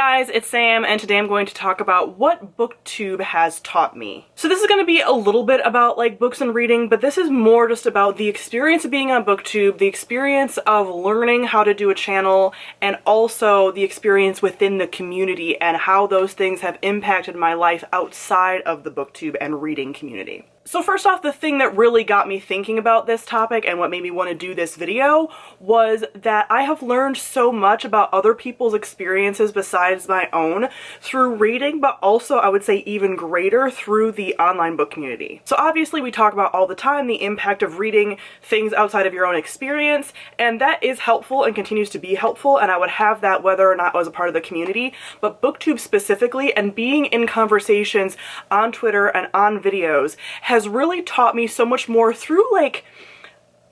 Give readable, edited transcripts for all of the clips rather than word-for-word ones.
guys, it's Sam, and today I'm going to talk about what Booktube has taught me. So this is going to be a little bit about like books and reading, but this is more just about the experience of being on Booktube, the experience of learning how to do a channel, and also the experience within the community and how those things have impacted my life outside of the Booktube and reading community. So first off, the thing that really got me thinking about this topic and what made me want to do this video was that I have learned so much about other people's experiences besides my own through reading, but also I would say even greater through the online book community. So obviously we talk about all the time the impact of reading things outside of your own experience, and that is helpful and continues to be helpful, and I would have that whether or not I was a part of the community. But Booktube specifically, and being in conversations on Twitter and on videos, has really taught me so much more through, like,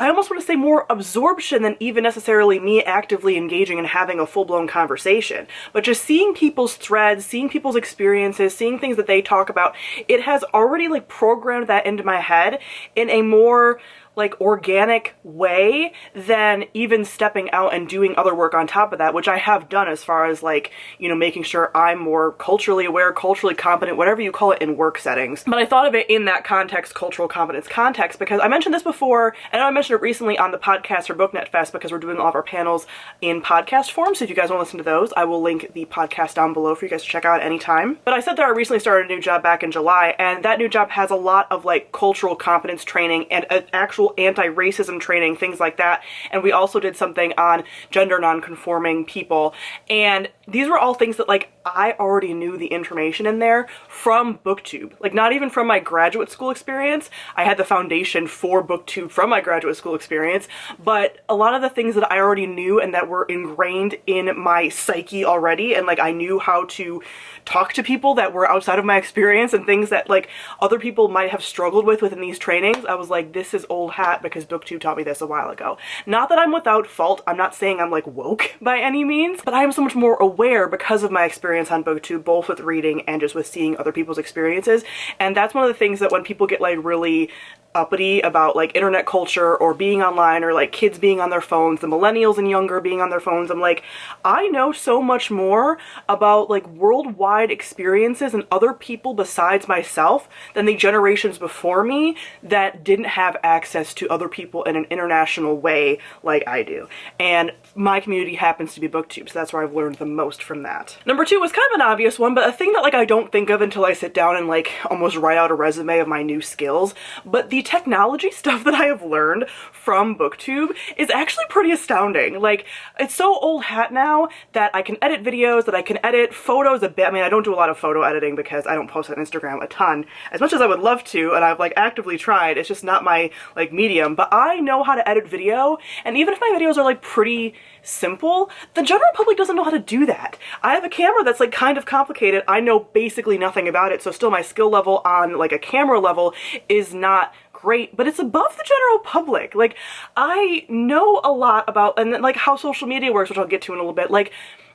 I almost want to say more absorption than even necessarily me actively engaging and having a full-blown conversation. But just seeing people's threads, seeing people's experiences, seeing things that they talk about, it has already like programmed that into my head in a more like organic way than even stepping out and doing other work on top of that, which I have done as far as like, you know, making sure I'm more culturally aware, culturally competent, whatever you call it in work settings. But I thought of it in that context, cultural competence context, because I mentioned this before, and I mentioned it recently on the podcast for BookNet Fest because we're doing all of our panels in podcast form. So if you guys want to listen to those, I will link the podcast down below for you guys to check out at any time. But I said that I recently started a new job back in July, and that new job has a lot of like cultural competence training and actual anti-racism training, things like that. And we also did something on gender non-conforming people. And these were all things that like I already knew the information in there from Booktube. Like not even from my graduate school experience. I had the foundation for Booktube from my graduate school experience, but a lot of the things that I already knew and that were ingrained in my psyche already, and like I knew how to talk to people that were outside of my experience and things that like other people might have struggled with within these trainings. I was like, this is old hat because Booktube taught me this a while ago. Not that I'm without fault. I'm not saying I'm like woke by any means, but I am so much more aware because of my experience on Booktube, both with reading and just with seeing other people's experiences. And that's one of the things that when people get like really uppity about like internet culture or being online or like kids being on their phones, the millennials and younger being on their phones, I'm like, I know so much more about like worldwide experiences and other people besides myself than the generations before me that didn't have access to other people in an international way like I do. And my community happens to be Booktube, so that's where I've learned the most from that. Number two was kind of an obvious one, but a thing that like I don't think of until I sit down and like almost write out a resume of my new skills, but the technology stuff that I have learned from Booktube is actually pretty astounding. Like, it's so old hat now that I can edit videos, that I can edit photos a bit. I mean, I don't do a lot of photo editing because I don't post on Instagram a ton, as much as I would love to, and I've like actively tried. It's just not my like medium, but I know how to edit video, and even if my videos are like pretty simple, the general public doesn't know how to do that. I have a camera that's like kind of complicated. I know basically nothing about it, so still my skill level on like a camera level is not great, but it's above the general public. Like, I know a lot about, and then like how social media works, which I'll get to in a little bit. Like,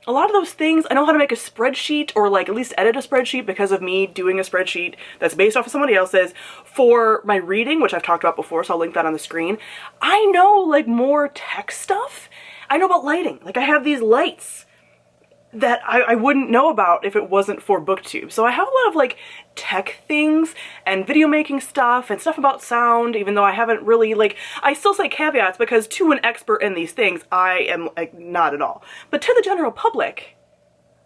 a lot of those things, I know how to make a spreadsheet or like at least edit a spreadsheet because of me doing a spreadsheet that's based off of somebody else's for my reading, which I've talked about before, so I'll link that on the screen. I know like more tech stuff. I know about lighting. Like I have these lights that I wouldn't know about if it wasn't for Booktube. So I have a lot of like tech things and video making stuff and stuff about sound, even though I haven't really like, I still say caveats because to an expert in these things, I am like not at all. But to the general public,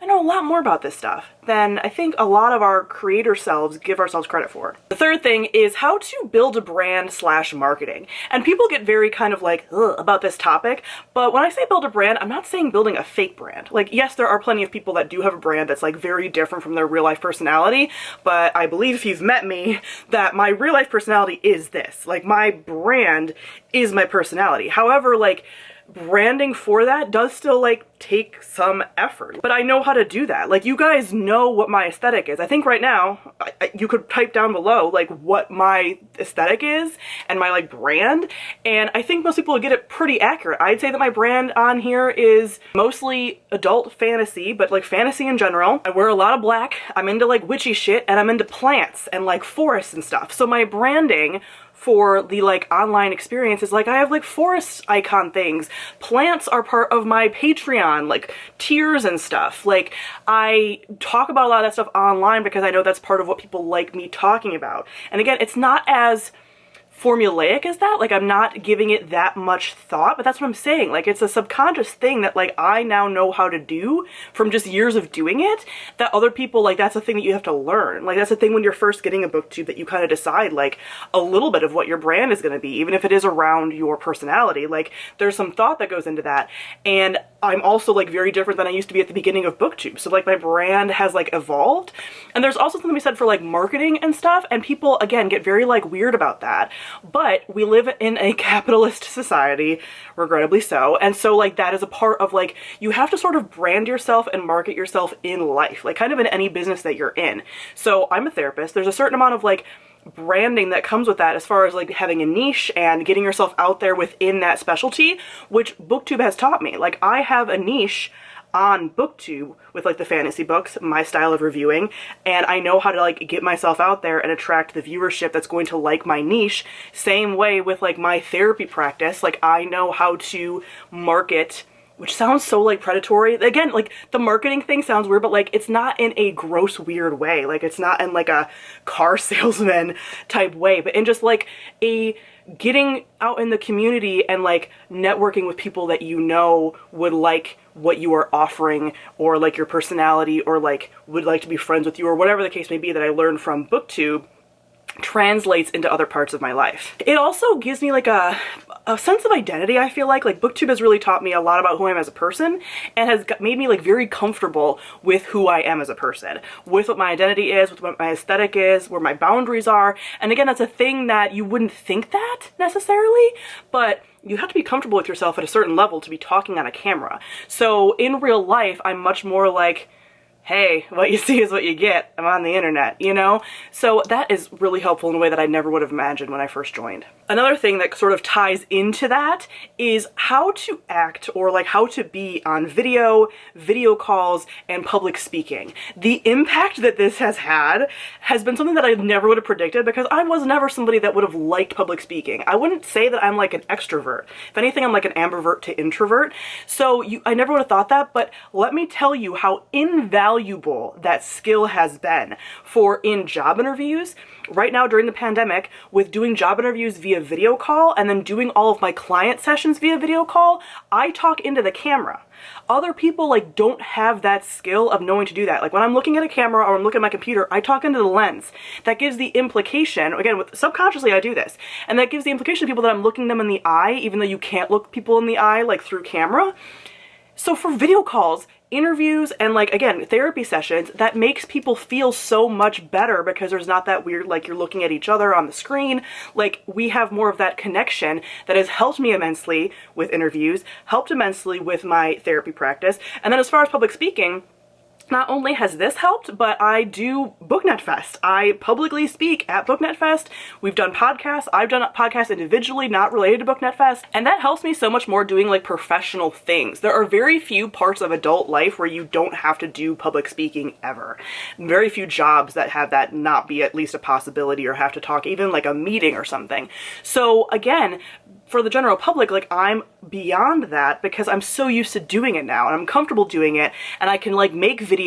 I know a lot more about this stuff than I think a lot of our creator selves give ourselves credit for. The third thing is how to build a brand / marketing. And people get very kind of like, ugh, about this topic, but when I say build a brand, I'm not saying building a fake brand. Like, yes, there are plenty of people that do have a brand that's like very different from their real life personality, but I believe if you've met me, that my real life personality is this. Like, my brand is my personality. However, like, branding for that does still like take some effort, but I know how to do that. Like, you guys know what my aesthetic is. I think right now you could type down below like what my aesthetic is and my like brand, and I think most people would get it pretty accurate. I'd say that my brand on here is mostly adult fantasy, but like fantasy in general. I wear a lot of black, I'm into like witchy shit, and I'm into plants and like forests and stuff. So my branding for the like online experience is like I have like forest icon things. Plants are part of my Patreon, like tiers and stuff. Like I talk about a lot of that stuff online because I know that's part of what people like me talking about. And again, it's not as formulaic as that. Like I'm not giving it that much thought, but that's what I'm saying. Like it's a subconscious thing that like I now know how to do from just years of doing it, that other people, like that's a thing that you have to learn. Like that's a thing when you're first getting a booktube, that you kind of decide like a little bit of what your brand is going to be, even if it is around your personality. Like there's some thought that goes into that. And I'm also like very different than I used to be at the beginning of booktube. So like my brand has like evolved. And there's also something to be said for like marketing and stuff. And people again get very like weird about that. But we live in a capitalist society, regrettably so. And so like that is a part of like, you have to sort of brand yourself and market yourself in life, like kind of in any business that you're in. So I'm a therapist. There's a certain amount of like branding that comes with that as far as like having a niche and getting yourself out there within that specialty, which booktube has taught me. Like I have a niche on booktube with like the fantasy books, my style of reviewing, and I know how to like get myself out there and attract the viewership that's going to like my niche. Same way with like my therapy practice, like I know how to market, which sounds so like predatory. Again, like the marketing thing sounds weird, but like it's not in a gross weird way. Like it's not in like a car salesman type way, but in just like a getting out in the community and like networking with people that you know would like what you are offering, or like your personality, or like would like to be friends with you, or whatever the case may be that I learned from booktube translates into other parts of my life. It also gives me like a sense of identity. I feel like booktube has really taught me a lot about who I am as a person, and has made me like very comfortable with who I am as a person, with what my identity is, with what my aesthetic is, where my boundaries are. And again, that's a thing that you wouldn't think that necessarily, but you have to be comfortable with yourself at a certain level to be talking on a camera. So in real life, I'm much more like, hey, what you see is what you get. I'm on the internet, you know? So that is really helpful in a way that I never would have imagined when I first joined. Another thing that sort of ties into that is how to act, or like how to be on video calls, and public speaking. The impact that this has had has been something that I never would have predicted, because I was never somebody that would have liked public speaking. I wouldn't say that I'm like an extrovert. If anything, I'm like an ambivert to introvert. So I never would have thought that, but let me tell you how invaluable that skill has been for in job interviews. Right now during the pandemic, with doing job interviews via video call and then doing all of my client sessions via video call, I talk into the camera. Other people like don't have that skill of knowing to do that. Like when I'm looking at a camera or I'm looking at my computer, I talk into the lens. That gives the implication, again, subconsciously I do this, and that gives the implication to people that I'm looking them in the eye, even though you can't look people in the eye like through camera. So for video calls, interviews, and like, again, therapy sessions, that makes people feel so much better, because there's not that weird, like you're looking at each other on the screen. Like we have more of that connection that has helped me immensely with interviews, helped immensely with my therapy practice. And then as far as public speaking, not only has this helped, but I do BookNet Fest. I publicly speak at BookNet Fest. We've done podcasts. I've done podcasts individually, not related to BookNet Fest. And that helps me so much more doing like professional things. There are very few parts of adult life where you don't have to do public speaking ever. Very few jobs that have that not be at least a possibility, or have to talk even like a meeting or something. So again, for the general public, like I'm beyond that because I'm so used to doing it now and I'm comfortable doing it, and I can like make video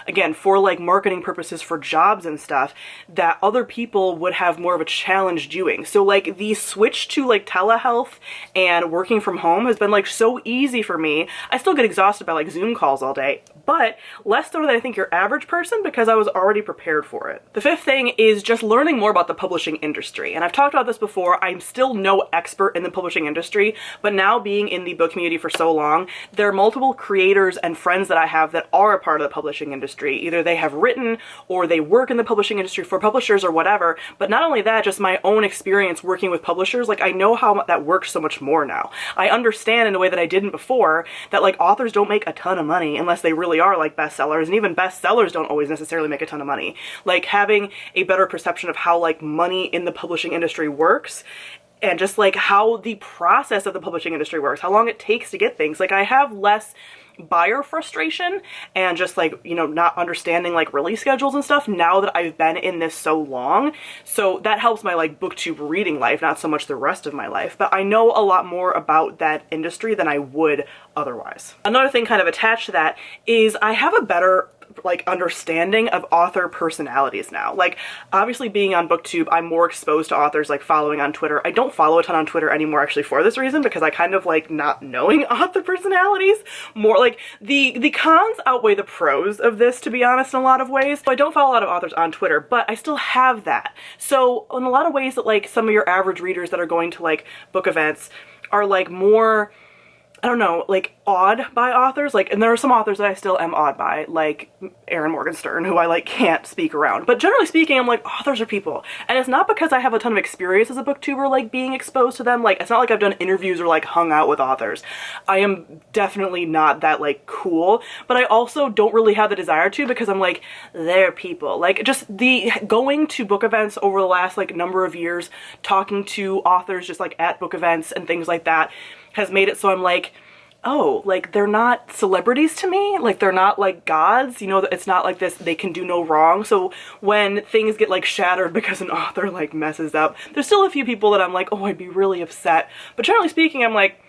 again for like marketing purposes for jobs and stuff that other people would have more of a challenge doing. So like the switch to like telehealth and working from home has been like so easy for me. I still get exhausted by like Zoom calls all day, but less so than I think your average person, because I was already prepared for it. The fifth thing is just learning more about the publishing industry. And I've talked about this before. I'm still no expert in the publishing industry, but now being in the book community for so long, there are multiple creators and friends that I have that are a part of the publishing industry. Either they have written or they work in the publishing industry for publishers or whatever. But not only that, just my own experience working with publishers, like I know how that works so much more now. I understand in a way that I didn't before that like authors don't make a ton of money unless they really are like bestsellers, and even bestsellers don't always necessarily make a ton of money. Like having a better perception of how like money in the publishing industry works, and just like how the process of the publishing industry works, how long it takes to get things. Like I have less buyer frustration and just like, you know, not understanding like release schedules and stuff now that I've been in this so long. So that helps my like booktube reading life, not so much the rest of my life, but I know a lot more about that industry than I would otherwise. Another thing kind of attached to that is I have a better like understanding of author personalities now. Like obviously being on booktube, I'm more exposed to authors, like following on Twitter. I don't follow a ton on Twitter anymore actually for this reason, because I kind of like not knowing author personalities more. Like the cons outweigh the pros of this, to be honest, in a lot of ways. So I don't follow a lot of authors on Twitter, but I still have that. So in a lot of ways that like some of your average readers that are going to like book events are like more, I don't know, like awed by authors. Like, and there are some authors that I still am awed by, like Erin Morgenstern, who I like can't speak around. But generally speaking, I'm like, authors are people. And it's not because I have a ton of experience as a booktuber, like being exposed to them. Like, it's not like I've done interviews or like hung out with authors. I am definitely not that like cool, but I also don't really have the desire to, because I'm like, they're people. Like just the going to book events over the last like number of years, talking to authors just like at book events and things like that, has made it so I'm like, oh, like they're not celebrities to me, like they're not like gods, you know, it's not like this, they can do no wrong. So when things get like shattered because an author like messes up, there's still a few people that I'm like, oh, I'd be really upset. But generally speaking, I'm like,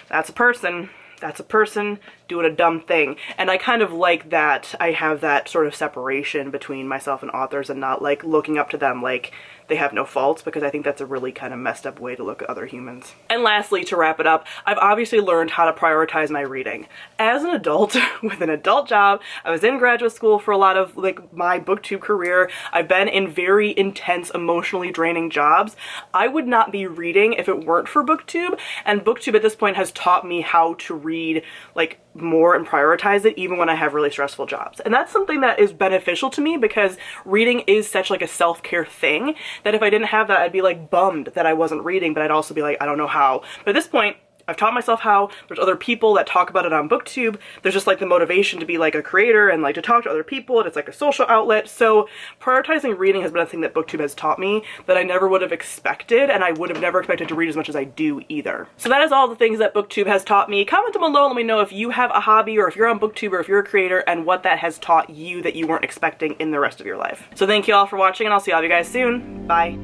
that's a person. That's a person doing a dumb thing. And I kind of like that I have that sort of separation between myself and authors and not like looking up to them like they have no faults, because I think that's a really kind of messed up way to look at other humans. And lastly, to wrap it up, I've obviously learned how to prioritize my reading. As an adult with an adult job, I was in graduate school for a lot of like my booktube career. I've been in very intense, emotionally draining jobs. I would not be reading if it weren't for booktube, and booktube at this point has taught me how to read like more and prioritize it even when I have really stressful jobs. And that's something that is beneficial to me, because reading is such like a self-care thing that if I didn't have that, I'd be like bummed that I wasn't reading, but I'd also be like, I don't know how. But at this point, I've taught myself how. There's other people that talk about it on booktube. There's just like the motivation to be like a creator and like to talk to other people, and it's like a social outlet. So prioritizing reading has been a thing that booktube has taught me that I never would have expected, and I would have never expected to read as much as I do either. So that is all the things that booktube has taught me. Comment down below, let me know if you have a hobby, or if you're on booktube, or if you're a creator, and what that has taught you that you weren't expecting in the rest of your life. So thank you all for watching, and I'll see all of you guys soon. Bye.